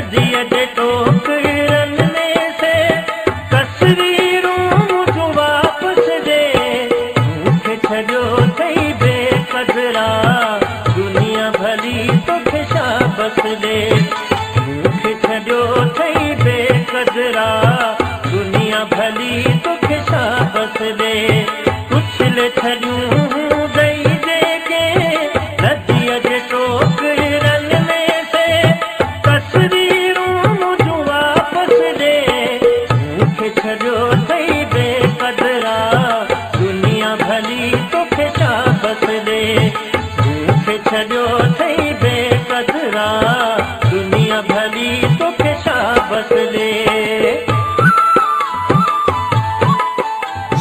नदीअ जे टोकरनि में से तस्वीरूं मुझूं वापसि ॾे मूंखे छॾियो अथई बेक़दरा दुनिया भली तोखे शाबस ॾे मूंखे छॾियो अथई बेक़दरा दुनिया भली तोखे शाबस ॾे कुझु छॾियूं ॾेई जेके नदीअ जे टोकरनि में से तस्वीरूं मुझूं वापसि ॾे मूंखे छॾियो अथई बेक़दरा दुनिया भली तोखे शाबस ॾे मूंखे छॾियो अथई बेक़दरा दुनिया भली तोखे शाबस ॾे।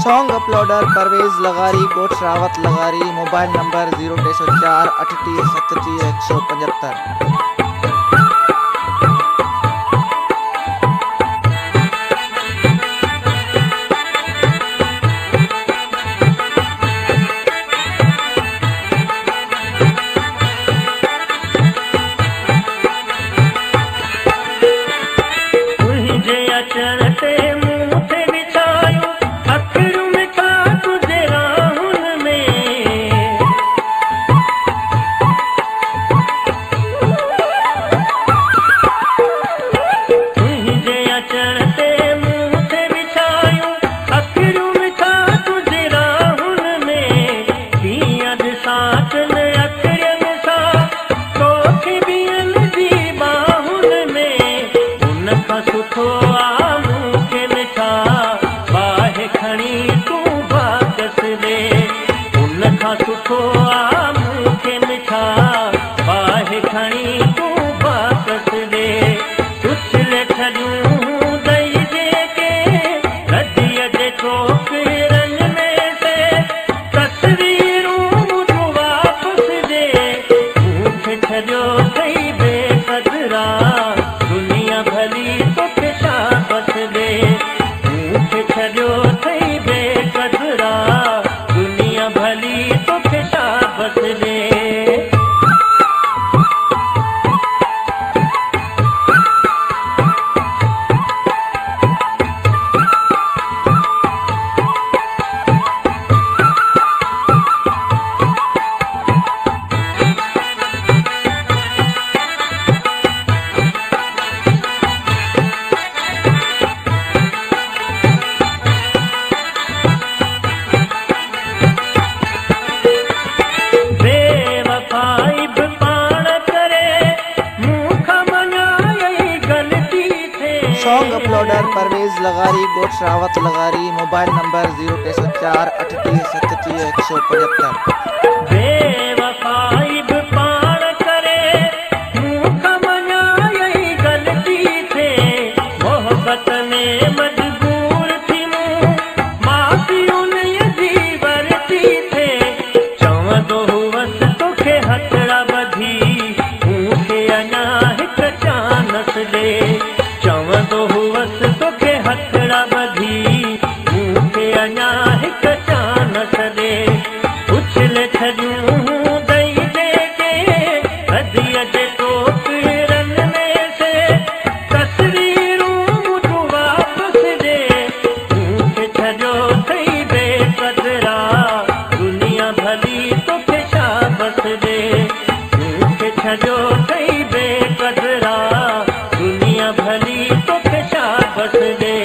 Song uploader Parvez Lagari, Kot Rawat Lagari, mobile number 0304 38 37 175। Song uploader Parvez Lagari, Kot Rawat Lagari, mobile number 0304 38 37 175। बेवफाई बि पाण करे मूंखां मञाई ग़लती थे मोहबत में मजबूर थी मूं माफ़ी उन्हीअ जी वरती थे चवंदो हुअसि तोखे हथड़ा ॿधी मूंखे अञा हिकु चांस ॾे चवंदो हुअसि तोखे हथड़ा ॿधी मूंखे अञा हिकु चांस ॾे उछल छॾियूं ॾेई जेके नदीअ जे टोकरनि में से तस्वीरूं मुझूं वापसि ॾे मूंखे छॾियो अथई बेक़दरा दुनिया भली तोखे शाबस ॾे मूंखे छॾियो अथई बेक़दरा दुनिया भली तोखे शाबस ॾे।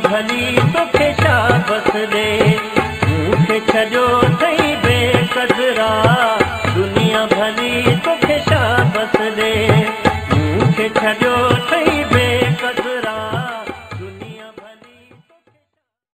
भली तोखे छा बस ॾे मूंखे छॾियो